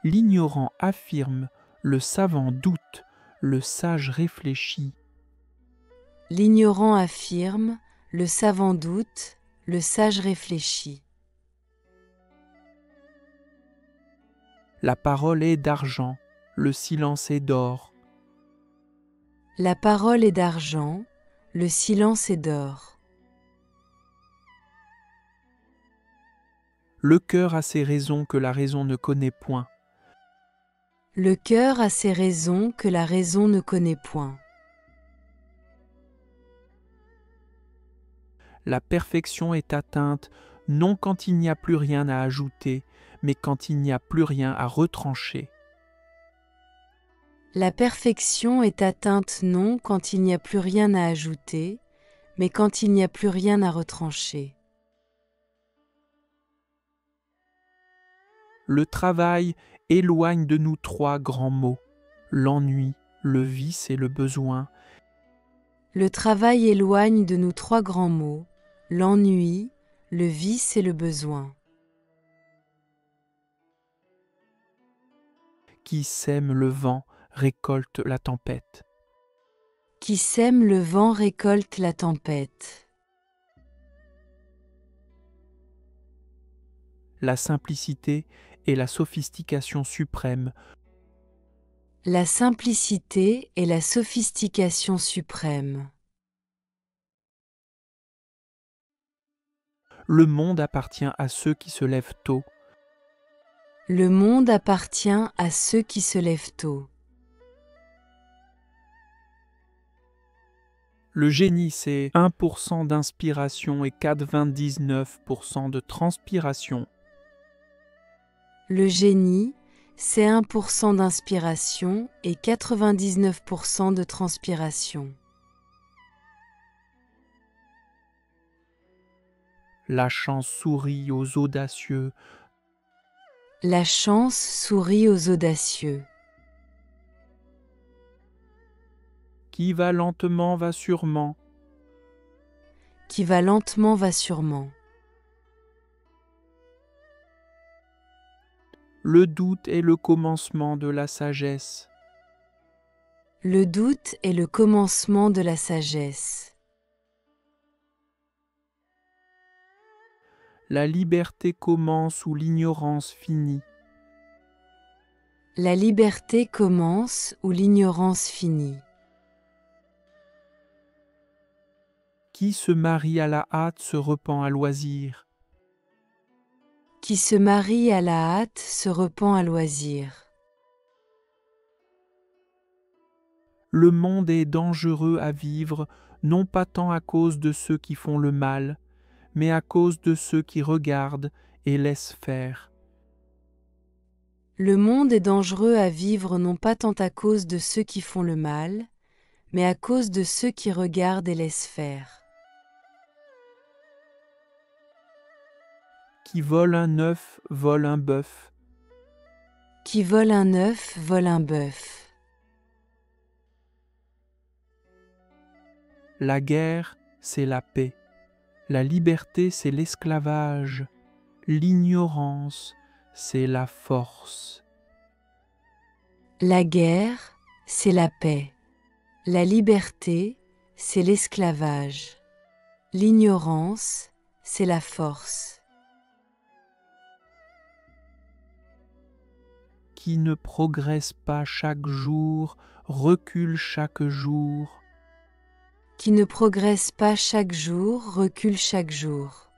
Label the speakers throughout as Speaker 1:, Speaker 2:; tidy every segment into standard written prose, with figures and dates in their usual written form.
Speaker 1: L'ignorant affirme, le savant doute, le sage réfléchit.
Speaker 2: L'ignorant affirme, le savant doute, le sage réfléchit.
Speaker 1: La parole est d'argent, le silence est d'or.
Speaker 2: La parole est d'argent, le silence est d'or.
Speaker 1: Le cœur a ses raisons que la raison ne connaît point.
Speaker 2: Le cœur a ses raisons que la raison ne connaît point.
Speaker 1: La perfection est atteinte non quand il n'y a plus rien à ajouter, mais quand il n'y a plus rien à retrancher.
Speaker 2: La perfection est atteinte non quand il n'y a plus rien à ajouter, mais quand il n'y a plus rien à retrancher.
Speaker 1: Le travail éloigne de nous trois grands maux, l'ennui, le vice et le besoin.
Speaker 2: Le travail éloigne de nous trois grands maux, l'ennui, le vice et le besoin.
Speaker 1: Qui sème le vent récolte la tempête.
Speaker 2: Qui sème le vent récolte la tempête.
Speaker 1: La simplicité est la sophistication suprême.
Speaker 2: La simplicité est la sophistication suprême.
Speaker 1: Le monde appartient à ceux qui se lèvent tôt.
Speaker 2: Le monde appartient à ceux qui se lèvent tôt.
Speaker 1: Le génie, c'est 1% d'inspiration et 99% de transpiration.
Speaker 2: Le génie, c'est 1% d'inspiration et 99% de transpiration.
Speaker 1: La chance sourit aux audacieux.
Speaker 2: La chance sourit aux audacieux.
Speaker 1: Qui va lentement va sûrement.
Speaker 2: Qui va lentement va sûrement.
Speaker 1: Le doute est le commencement de la sagesse.
Speaker 2: Le doute est le commencement de la sagesse.
Speaker 1: La liberté commence où l'ignorance finit.
Speaker 2: La liberté commence où l'ignorance finit.
Speaker 1: Qui se marie à la hâte se repent à loisir.
Speaker 2: Qui se marie à la hâte se repent à loisir.
Speaker 1: Le monde est dangereux à vivre, non pas tant à cause de ceux qui font le mal, mais à cause de ceux qui regardent et laissent faire.
Speaker 2: Le monde est dangereux à vivre non pas tant à cause de ceux qui font le mal, mais à cause de ceux qui regardent et laissent faire.
Speaker 1: Qui vole un œuf vole un bœuf.
Speaker 2: Qui vole un œuf vole un bœuf.
Speaker 1: La guerre, c'est la paix. La liberté, c'est l'esclavage. L'ignorance, c'est la force.
Speaker 2: La guerre, c'est la paix. La liberté, c'est l'esclavage. L'ignorance, c'est la force.
Speaker 1: Qui ne progresse pas chaque jour, recule chaque jour.
Speaker 2: Qui ne progresse pas chaque jour, recule chaque jour.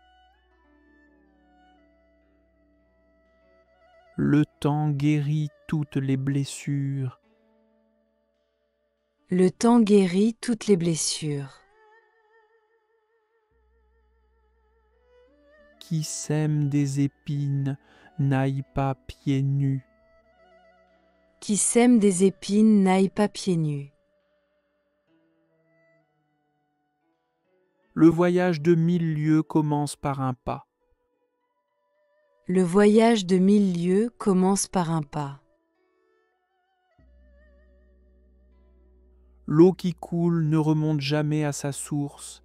Speaker 1: Le temps guérit toutes les blessures.
Speaker 2: Le temps guérit toutes les blessures.
Speaker 1: Qui sème des épines n'aille pas pieds nus.
Speaker 2: Qui sème des épines n'aille pas pieds nus.
Speaker 1: Le voyage de 1000 lieues commence par un pas.
Speaker 2: Le voyage de 1000 lieues commence par un pas.
Speaker 1: L'eau qui coule ne remonte jamais à sa source.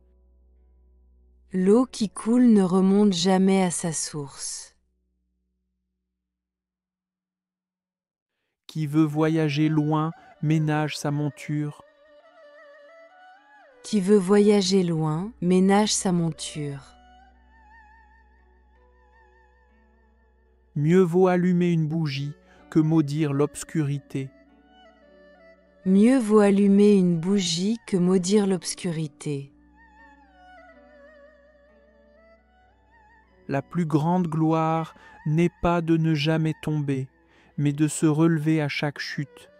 Speaker 2: L'eau qui coule ne remonte jamais à sa source.
Speaker 1: Qui veut voyager loin ménage sa monture.
Speaker 2: Qui veut voyager loin ménage sa monture.
Speaker 1: Mieux vaut allumer une bougie que maudire l'obscurité.
Speaker 2: Mieux vaut allumer une bougie que maudire l'obscurité.
Speaker 1: La plus grande gloire n'est pas de ne jamais tomber, mais de se relever à chaque chute.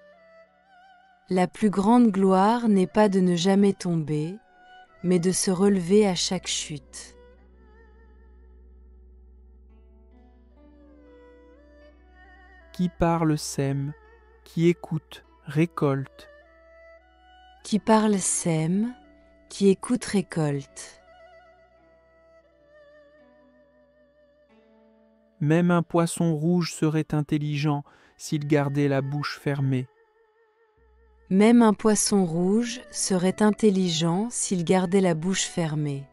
Speaker 2: La plus grande gloire n'est pas de ne jamais tomber, mais de se relever à chaque chute.
Speaker 1: Qui parle sème, qui écoute récolte.
Speaker 2: Qui parle sème, qui écoute récolte.
Speaker 1: Même un poisson rouge serait intelligent s'il gardait la bouche fermée.
Speaker 2: Même un poisson rouge serait intelligent s'il gardait la bouche fermée.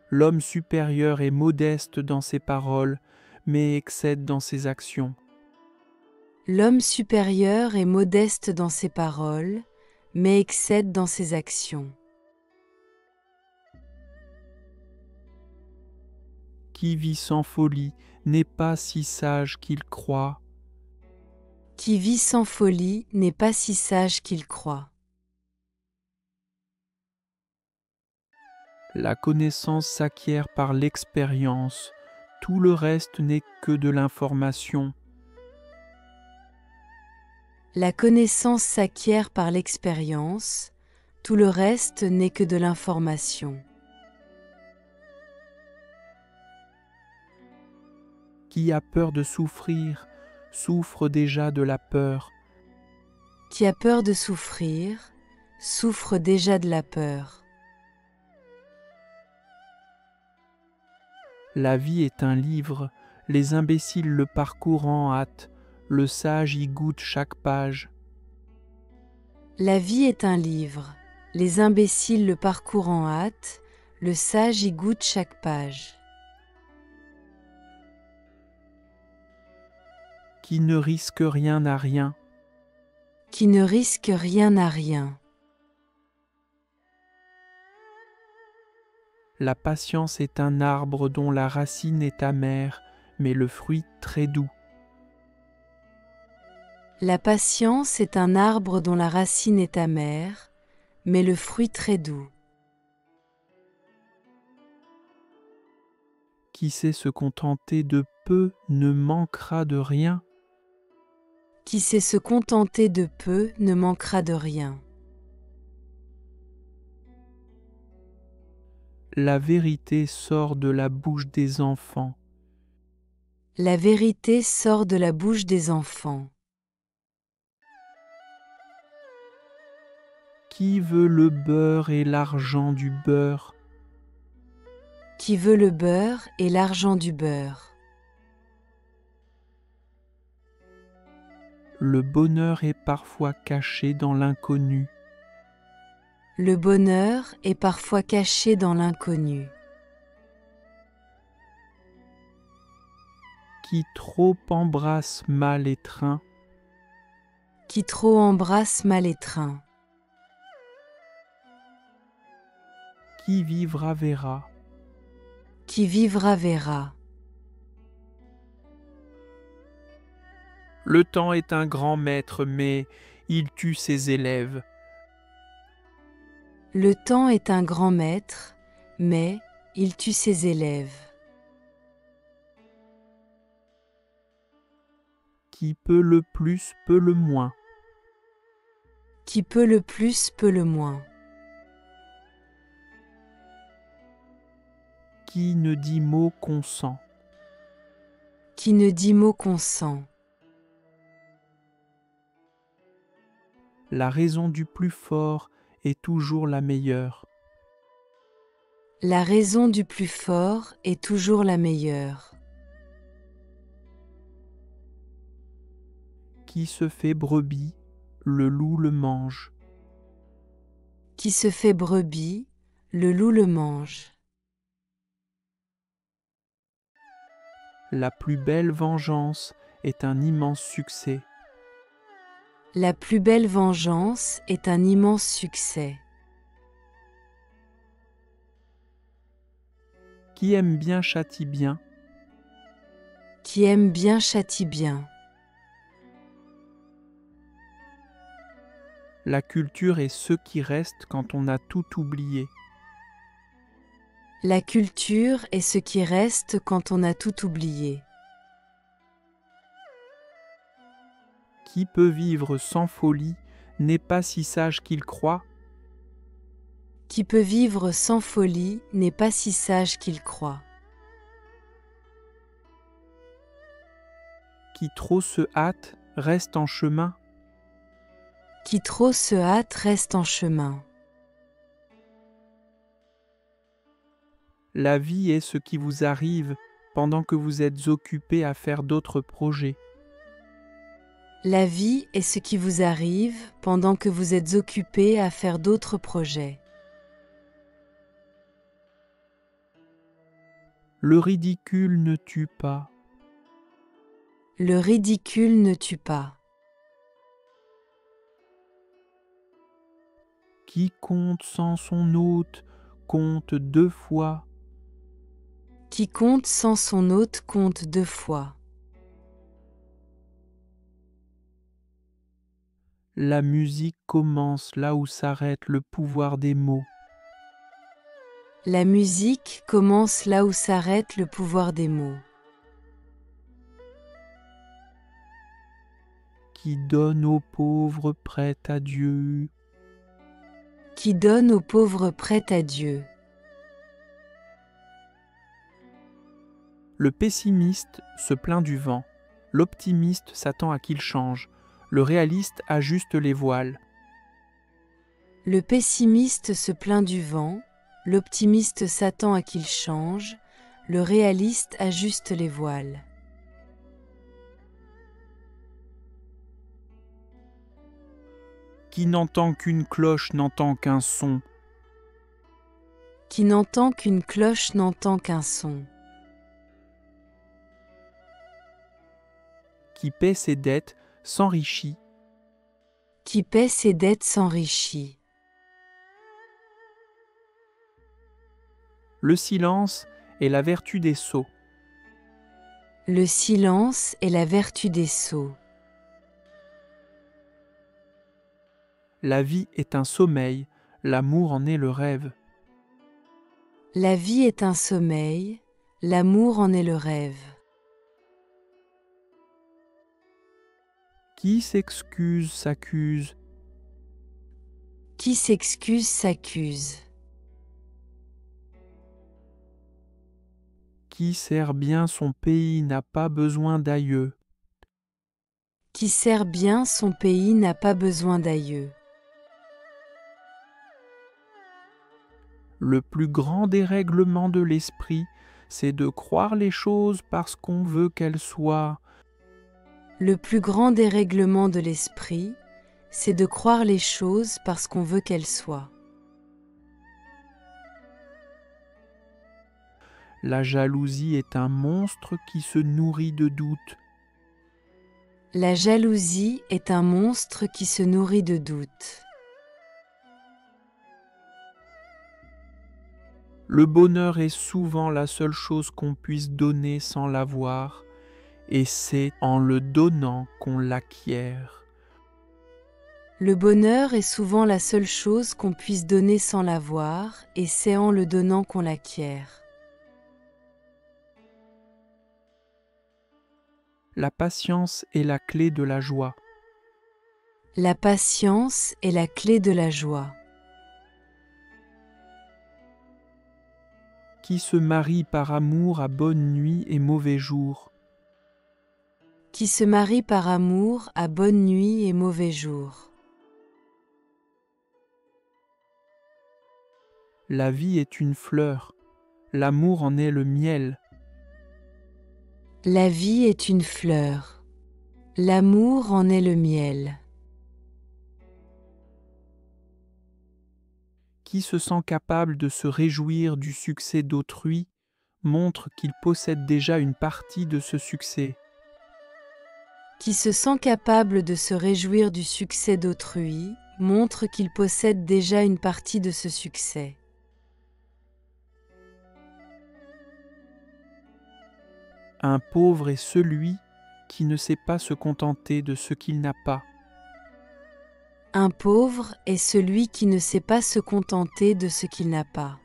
Speaker 1: L'homme supérieur est modeste dans ses paroles, mais excède dans ses actions.
Speaker 2: L'homme supérieur est modeste dans ses paroles, mais excède dans ses actions.
Speaker 1: Qui vit sans folie n'est pas si sage qu'il croit.
Speaker 2: Qui vit sans folie n'est pas si sage qu'il croit.
Speaker 1: La connaissance s'acquiert par l'expérience, tout le reste n'est que de l'information.
Speaker 2: La connaissance s'acquiert par l'expérience, tout le reste n'est que de l'information.
Speaker 1: Qui a peur de souffrir souffre déjà de la peur.
Speaker 2: Qui a peur de souffrir souffre déjà de la peur.
Speaker 1: La vie est un livre, les imbéciles le parcourent en hâte, le sage y goûte chaque page.
Speaker 2: La vie est un livre, les imbéciles le parcourent en hâte, le sage y goûte chaque page.
Speaker 1: Qui ne risque rien n'a rien.
Speaker 2: Qui ne risque rien n'a rien.
Speaker 1: La patience est un arbre dont la racine est amère, mais le fruit très doux.
Speaker 2: La patience est un arbre dont la racine est amère, mais le fruit très doux.
Speaker 1: Qui sait se contenter de peu ne manquera de rien.
Speaker 2: Qui sait se contenter de peu ne manquera de rien.
Speaker 1: La vérité sort de la bouche des enfants.
Speaker 2: La vérité sort de la bouche des enfants.
Speaker 1: Qui veut le beurre et l'argent du beurre?
Speaker 2: Qui veut le beurre et l'argent du beurre?
Speaker 1: Le bonheur est parfois caché dans l'inconnu.
Speaker 2: Le bonheur est parfois caché dans l'inconnu.
Speaker 1: Qui trop embrasse mal étreint.
Speaker 2: Qui trop embrasse mal étreint.
Speaker 1: Qui vivra verra.
Speaker 2: Qui vivra verra.
Speaker 1: Le temps est un grand maître, mais il tue ses élèves.
Speaker 2: Le temps est un grand maître, mais il tue ses élèves.
Speaker 1: Qui peut le plus peut le moins.
Speaker 2: Qui peut le plus peut le moins.
Speaker 1: Qui ne dit mot consent.
Speaker 2: Qui ne dit mot consent.
Speaker 1: La raison du plus fort est toujours la meilleure.
Speaker 2: La raison du plus fort est toujours la meilleure.
Speaker 1: Qui se fait brebis, le loup le mange.
Speaker 2: Qui se fait brebis, le loup le mange.
Speaker 1: La plus belle vengeance est un immense succès.
Speaker 2: La plus belle vengeance est un immense succès.
Speaker 1: Qui aime bien châtie bien.
Speaker 2: Qui aime bien châtie bien.
Speaker 1: La culture est ce qui reste quand on a tout oublié.
Speaker 2: La culture est ce qui reste quand on a tout oublié.
Speaker 1: Qui peut vivre sans folie n'est pas si sage qu'il croit.
Speaker 2: Qui peut vivre sans folie n'est pas si sage qu'il croit.
Speaker 1: Qui trop se hâte reste en chemin.
Speaker 2: Qui trop se hâte reste en chemin.
Speaker 1: La vie est ce qui vous arrive pendant que vous êtes occupé à faire d'autres projets.
Speaker 2: La vie est ce qui vous arrive pendant que vous êtes occupé à faire d'autres projets.
Speaker 1: Le ridicule ne tue pas.
Speaker 2: Le ridicule ne tue pas.
Speaker 1: Qui compte sans son hôte compte 2 fois.
Speaker 2: Qui compte sans son hôte compte 2 fois.
Speaker 1: La musique commence là où s'arrête le pouvoir des mots.
Speaker 2: La musique commence là où s'arrête le pouvoir des mots.
Speaker 1: Qui donne aux pauvres prête à Dieu.
Speaker 2: Qui donne aux pauvres prête à Dieu.
Speaker 1: Le pessimiste se plaint du vent. L'optimiste s'attend à qu'il change. Le réaliste ajuste les voiles.
Speaker 2: Le pessimiste se plaint du vent, l'optimiste s'attend à qu'il change, le réaliste ajuste les voiles.
Speaker 1: Qui n'entend qu'une cloche n'entend qu'un son.
Speaker 2: Qui n'entend qu'une cloche n'entend qu'un son.
Speaker 1: Qui paie ses dettes s'enrichit.
Speaker 2: Qui paie ses dettes s'enrichit.
Speaker 1: Le silence est la vertu des sots.
Speaker 2: Le silence est la vertu des sots.
Speaker 1: La vie est un sommeil, l'amour en est le rêve.
Speaker 2: La vie est un sommeil, l'amour en est le rêve.
Speaker 1: Qui s'excuse s'accuse.
Speaker 2: Qui s'excuse s'accuse.
Speaker 1: Qui sert bien son pays n'a pas besoin d'aïeux.
Speaker 2: Qui sert bien son pays n'a pas besoin d'aïeux.
Speaker 1: Le plus grand dérèglement de l'esprit, c'est de croire les choses parce qu'on veut qu'elles soient.
Speaker 2: Le plus grand dérèglement de l'esprit, c'est de croire les choses parce qu'on veut qu'elles soient.
Speaker 1: La jalousie est un monstre qui se nourrit de doutes.
Speaker 2: La jalousie est un monstre qui se nourrit de doutes.
Speaker 1: Le bonheur est souvent la seule chose qu'on puisse donner sans l'avoir, et c'est en le donnant qu'on l'acquiert.
Speaker 2: Le bonheur est souvent la seule chose qu'on puisse donner sans l'avoir, et c'est en le donnant qu'on l'acquiert.
Speaker 1: La patience est la clé de la joie.
Speaker 2: La patience est la clé de la joie.
Speaker 1: Qui se marie par amour à bonne nuit et mauvais jour.
Speaker 2: Qui se marie par amour à bonne nuit et mauvais jour.
Speaker 1: La vie est une fleur, l'amour en est le miel.
Speaker 2: La vie est une fleur, l'amour en est le miel.
Speaker 1: Qui se sent capable de se réjouir du succès d'autrui montre qu'il possède déjà une partie de ce succès.
Speaker 2: Qui se sent capable de se réjouir du succès d'autrui, montre qu'il possède déjà une partie de ce succès.
Speaker 1: Un pauvre est celui qui ne sait pas se contenter de ce qu'il n'a pas.
Speaker 2: Un pauvre est celui qui ne sait pas se contenter de ce qu'il n'a pas.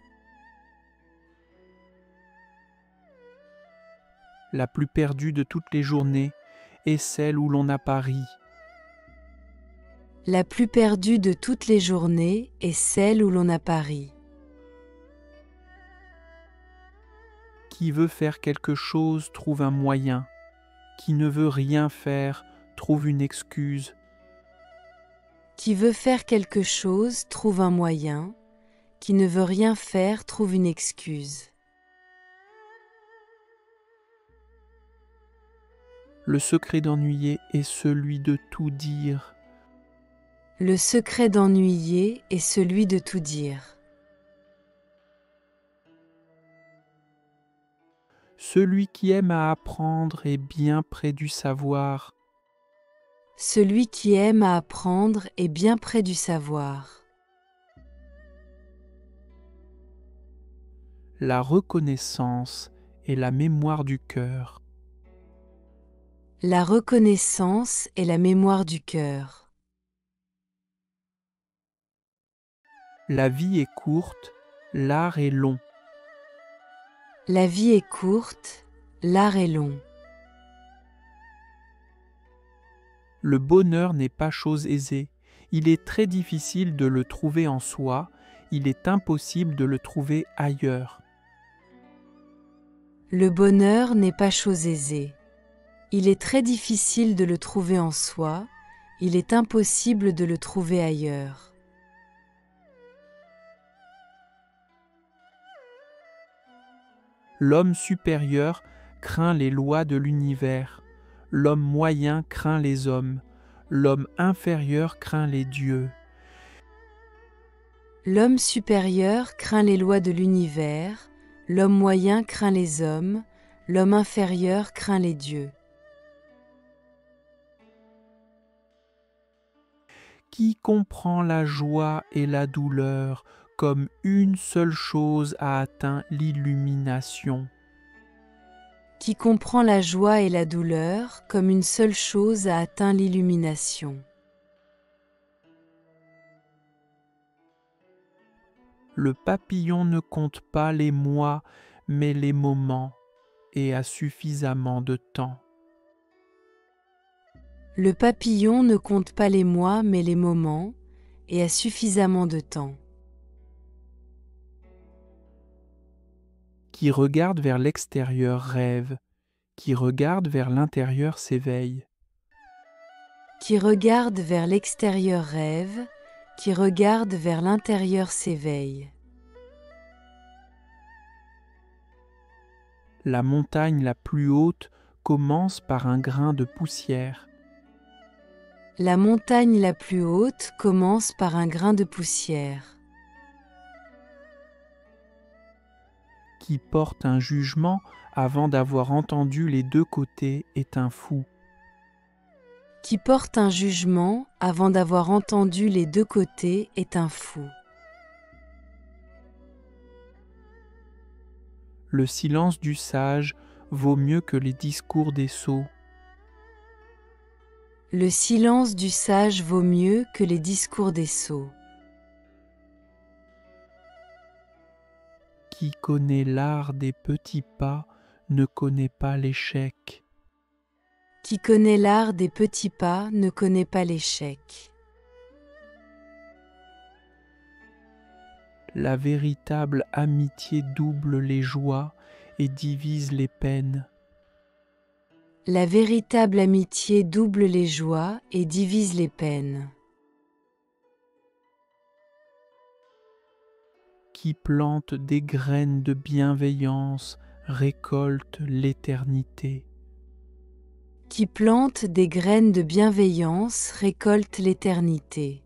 Speaker 1: La plus perdue de toutes les journées est celle où l'on n'a pas ri.
Speaker 2: La plus perdue de toutes les journées est celle où l'on n'a pas ri.
Speaker 1: Qui veut faire quelque chose trouve un moyen. Qui ne veut rien faire trouve une excuse.
Speaker 2: Qui veut faire quelque chose trouve un moyen. Qui ne veut rien faire trouve une excuse.
Speaker 1: Le secret d'ennuyer est celui de tout dire.
Speaker 2: Le secret d'ennuyer est celui de tout dire.
Speaker 1: Celui qui aime à apprendre est bien près du savoir.
Speaker 2: Celui qui aime à apprendre est bien près du savoir.
Speaker 1: La reconnaissance est la mémoire du cœur.
Speaker 2: La reconnaissance est la mémoire du cœur.
Speaker 1: La vie est courte, l'art est long.
Speaker 2: La vie est courte, l'art est long.
Speaker 1: Le bonheur n'est pas chose aisée. Il est très difficile de le trouver en soi, il est impossible de le trouver ailleurs.
Speaker 2: Le bonheur n'est pas chose aisée. Il est très difficile de le trouver en soi, il est impossible de le trouver ailleurs.
Speaker 1: L'homme supérieur craint les lois de l'univers, l'homme moyen craint les hommes, l'homme inférieur craint les dieux.
Speaker 2: L'homme supérieur craint les lois de l'univers, l'homme moyen craint les hommes, l'homme inférieur craint les dieux.
Speaker 1: Qui comprend la joie et la douleur comme une seule chose a atteint l'illumination.
Speaker 2: Qui comprend la joie et la douleur comme une seule chose a atteint l'illumination.
Speaker 1: Le papillon ne compte pas les mois, mais les moments, et a suffisamment de temps.
Speaker 2: Le papillon ne compte pas les mois mais les moments, et a suffisamment de temps.
Speaker 1: Qui regarde vers l'extérieur rêve, qui regarde vers l'intérieur s'éveille.
Speaker 2: Qui regarde vers l'extérieur rêve, qui regarde vers l'intérieur s'éveille.
Speaker 1: La montagne la plus haute commence par un grain de poussière.
Speaker 2: La montagne la plus haute commence par un grain de poussière.
Speaker 1: Qui porte un jugement avant d'avoir entendu les deux côtés est un fou.
Speaker 2: Qui porte un jugement avant d'avoir entendu les deux côtés est un fou.
Speaker 1: Le silence du sage vaut mieux que les discours des sots.
Speaker 2: Le silence du sage vaut mieux que les discours des sots.
Speaker 1: Qui connaît l'art des petits pas ne connaît pas l'échec.
Speaker 2: Qui connaît l'art des petits pas ne connaît pas l'échec.
Speaker 1: La véritable amitié double les joies et divise les peines.
Speaker 2: La véritable amitié double les joies et divise les peines.
Speaker 1: Qui plante des graines de bienveillance récolte l'éternité.
Speaker 2: Qui plante des graines de bienveillance récolte l'éternité.